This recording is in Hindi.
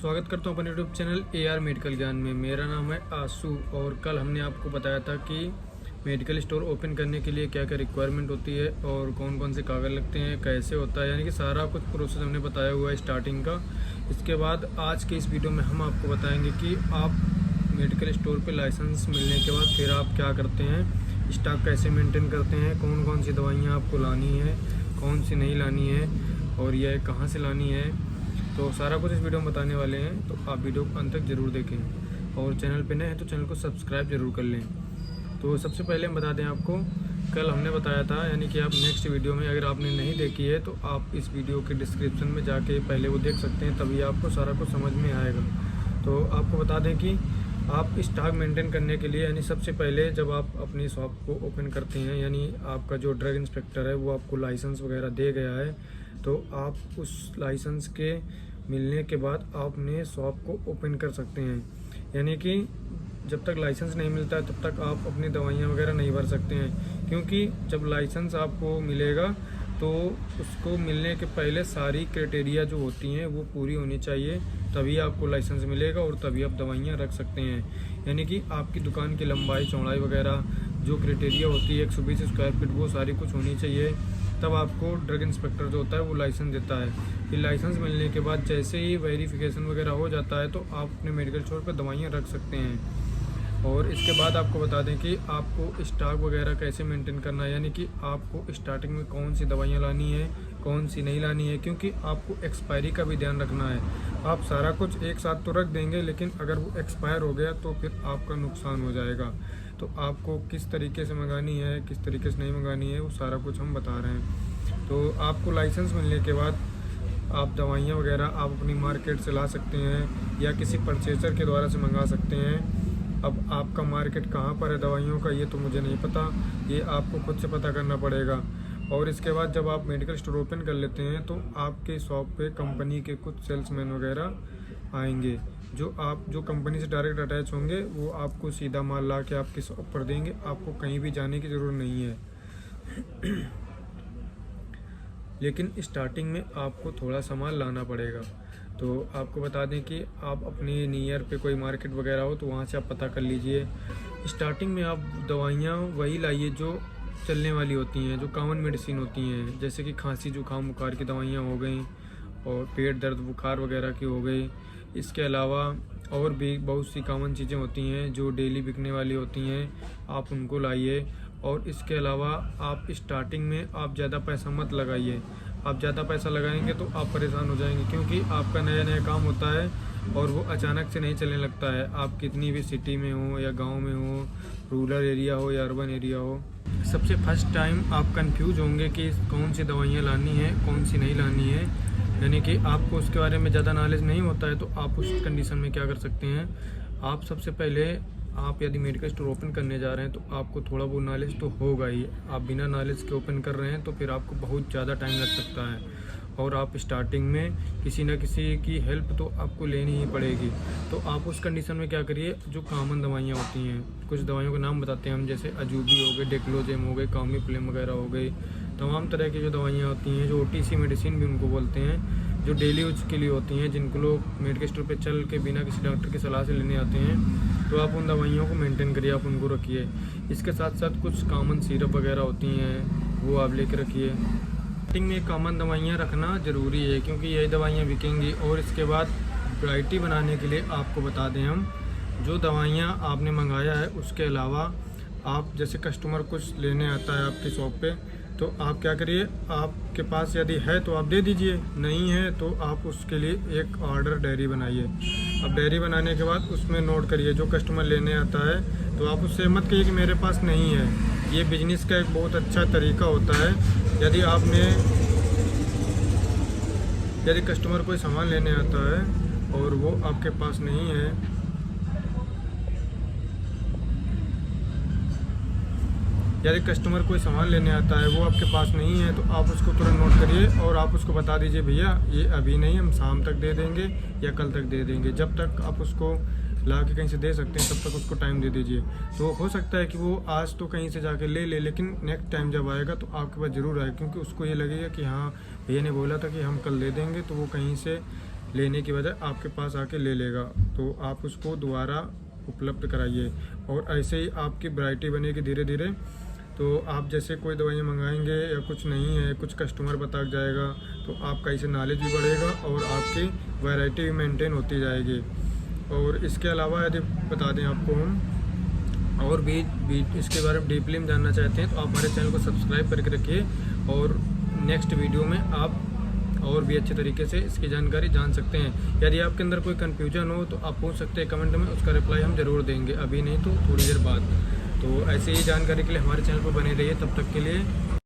स्वागत करता हूं अपने यूट्यूब चैनल AR मेडिकल ज्ञान में। मेरा नाम है आशु और कल हमने आपको बताया था कि मेडिकल स्टोर ओपन करने के लिए क्या क्या रिक्वायरमेंट होती है और कौन कौन से कागज़ लगते हैं, कैसे होता है, यानी कि सारा कुछ प्रोसेस हमने बताया हुआ है स्टार्टिंग का। इसके बाद आज के इस वीडियो में हम आपको बताएंगे कि आप मेडिकल स्टोर पर लाइसेंस मिलने के बाद फिर आप क्या करते हैं, स्टॉक कैसे मेनटेन करते हैं, कौन कौन सी दवाइयाँ आपको लानी है, कौन सी नहीं लानी है और यह कहाँ से लानी है। तो सारा कुछ इस वीडियो में बताने वाले हैं, तो आप वीडियो को अंत तक जरूर देखें और चैनल पे नए हैं तो चैनल को सब्सक्राइब जरूर कर लें। तो सबसे पहले हम बता दें आपको, कल हमने बताया था, यानी कि आप नेक्स्ट वीडियो में अगर आपने नहीं देखी है तो आप इस वीडियो के डिस्क्रिप्शन में जाके पहले वो देख सकते हैं, तभी आपको सारा कुछ समझ में आएगा। तो आपको बता दें कि आप स्टॉक मेंटेन करने के लिए, यानी सबसे पहले जब आप अपनी शॉप को ओपन करते हैं, यानी आपका जो ड्रग इंस्पेक्टर है वो आपको लाइसेंस वगैरह दे गया है, तो आप उस लाइसेंस के मिलने के बाद आपने शॉप को ओपन कर सकते हैं। यानी कि जब तक लाइसेंस नहीं मिलता है तब तक आप अपनी दवाइयाँ वगैरह नहीं भर सकते हैं, क्योंकि जब लाइसेंस आपको मिलेगा तो उसको मिलने के पहले सारी क्राइटेरिया जो होती हैं वो पूरी होनी चाहिए, तभी आपको लाइसेंस मिलेगा और तभी आप दवाइयाँ रख सकते हैं। यानी कि आपकी दुकान की लंबाई चौड़ाई वगैरह जो क्राइटेरिया होती है 120 स्क्वायर फीट, वो सारी कुछ होनी चाहिए, तब आपको ड्रग इंस्पेक्टर जो होता है वो लाइसेंस देता है। फिर लाइसेंस मिलने के बाद जैसे ही वेरिफिकेशन वगैरह हो जाता है तो आप अपने मेडिकल स्टोर पर दवाइयाँ रख सकते हैं। और इसके बाद आपको बता दें कि आपको स्टॉक वगैरह कैसे मेंटेन करना है, यानी कि आपको स्टार्टिंग में कौन सी दवाइयाँ लानी है, कौन सी नहीं लानी है, क्योंकि आपको एक्सपायरी का भी ध्यान रखना है। आप सारा कुछ एक साथ तो रख देंगे, लेकिन अगर वो एक्सपायर हो गया तो फिर आपका नुकसान हो जाएगा। तो आपको किस तरीके से मंगानी है, किस तरीके से नहीं मंगानी है, वो सारा कुछ हम बता रहे हैं। तो आपको लाइसेंस मिलने के बाद आप दवाइयाँ वगैरह आप अपनी मार्केट से ला सकते हैं या किसी परचेजर के द्वारा से मंगा सकते हैं। अब आपका मार्केट कहाँ पर है दवाइयों का, ये तो मुझे नहीं पता, ये आपको खुद से पता करना पड़ेगा। और इसके बाद जब आप मेडिकल स्टोर ओपन कर लेते हैं तो आपके शॉप पे कंपनी के कुछ सेल्समैन वगैरह आएंगे, जो कंपनी से डायरेक्ट अटैच होंगे, वो आपको सीधा माल ला के आपकी शॉप पर देंगे, आपको कहीं भी जाने की ज़रूरत नहीं है। लेकिन स्टार्टिंग में आपको थोड़ा सामान लाना पड़ेगा। तो आपको बता दें कि आप अपनी नियर पे कोई मार्केट वगैरह हो तो वहाँ से आप पता कर लीजिए। स्टार्टिंग में आप दवाइयाँ वही लाइए जो चलने वाली होती हैं, जो कॉमन मेडिसिन होती हैं, जैसे कि खांसी जुकाम बुखार की दवाइयाँ हो गई और पेट दर्द बुखार वगैरह की हो गई। इसके अलावा और भी बहुत सी कॉमन चीज़ें होती हैं जो डेली बिकने वाली होती हैं, आप उनको लाइए। और इसके अलावा आप स्टार्टिंग में आप ज़्यादा पैसा मत लगाइए। आप ज़्यादा पैसा लगाएंगे तो आप परेशान हो जाएंगे, क्योंकि आपका नया नया काम होता है और वो अचानक से नहीं चलने लगता है। आप कितनी भी सिटी में हो या गांव में हो, रूरल एरिया हो या अर्बन एरिया हो, सबसे फर्स्ट टाइम आप कंफ्यूज होंगे कि कौन सी दवाइयाँ लानी है, कौन सी नहीं लानी है। यानी कि आपको उसके बारे में ज़्यादा नॉलेज नहीं होता है, तो आप उस कंडीशन में क्या कर सकते हैं, आप सबसे पहले आप यदि मेडिकल स्टोर ओपन करने जा रहे हैं तो आपको थोड़ा बहुत नॉलेज तो होगा ही। आप बिना नॉलेज के ओपन कर रहे हैं तो फिर आपको बहुत ज़्यादा टाइम लग सकता है और आप स्टार्टिंग में किसी न किसी की हेल्प तो आपको लेनी ही पड़ेगी। तो आप उस कंडीशन में क्या करिए, जो कॉमन दवाइयाँ होती हैं, कुछ दवाइयों के नाम बताते हैं हम, जैसे अजूबी हो गए, डेक्लोजेम हो गए, कामिफ्लेम वगैरह हो गई, तमाम तरह की जो दवाइयाँ होती हैं, जो OTC मेडिसिन भी उनको बोलते हैं, जो डेली यूज के लिए होती हैं, जिनको लोग मेडिकल स्टोर पे चल के बिना किसी डॉक्टर की सलाह से लेने आते हैं, तो आप उन दवाइयों को मेंटेन करिए, आप उनको रखिए। इसके साथ साथ कुछ कॉमन सिरप वगैरह होती हैं, वो आप लेके रखिए। स्टार्टिंग में कॉमन दवाइयाँ रखना ज़रूरी है, क्योंकि यही दवाइयाँ बिकेंगी। और इसके बाद वैरायटी बनाने के लिए आपको बता दें हम, जो दवाइयाँ आपने मंगाया है उसके अलावा आप जैसे कस्टमर कुछ लेने आता है आपकी शॉप पे, तो आप क्या करिए, आपके पास यदि है तो आप दे दीजिए, नहीं है तो आप उसके लिए एक ऑर्डर डायरी बनाइए। अब डायरी बनाने के बाद उसमें नोट करिए, जो कस्टमर लेने आता है तो आप उससे मत कहिए कि मेरे पास नहीं है। ये बिजनेस का एक बहुत अच्छा तरीका होता है। यदि कस्टमर कोई सामान लेने आता है और वो आपके पास नहीं है, यदि कस्टमर कोई सामान लेने आता है वो आपके पास नहीं है, तो आप उसको तुरंत नोट करिए और आप उसको बता दीजिए, भैया ये अभी नहीं, हम शाम तक दे देंगे या कल तक दे देंगे। जब तक आप उसको ला के कहीं से दे सकते हैं तब तक उसको टाइम दे दीजिए। तो हो सकता है कि वो आज तो कहीं से जाके ले ले, लेकिन नेक्स्ट टाइम जब आएगा तो आपके पास ज़रूर आएगा, क्योंकि उसको ये लगेगा कि हाँ भैया ने बोला था कि हम कल दे देंगे, तो वो कहीं से लेने की बजाय आपके पास आके ले लेगा। तो आप उसको दोबारा उपलब्ध कराइए। और ऐसे ही आपकी वैरायटी बनेगी धीरे धीरे। तो आप जैसे कोई दवाइयाँ मंगाएंगे या कुछ नहीं है, कुछ कस्टमर बता जाएगा, तो आपका इससे नॉलेज भी बढ़ेगा और आपकी वैरायटी भी मेंटेन होती जाएगी। और इसके अलावा यदि बता दें आपको हम और भी इसके बारे में डीपली में जानना चाहते हैं, तो आप हमारे चैनल को सब्सक्राइब करके रखिए और नेक्स्ट वीडियो में आप और भी अच्छे तरीके से इसकी जानकारी जान सकते हैं। यदि आपके अंदर कोई कन्फ्यूजन हो तो आप पूछ सकते हैं कमेंट में, उसका रिप्लाई हम ज़रूर देंगे, अभी नहीं तो थोड़ी देर बाद। तो ऐसे ही जानकारी के लिए हमारे चैनल पर बने रहिए। तब तक के लिए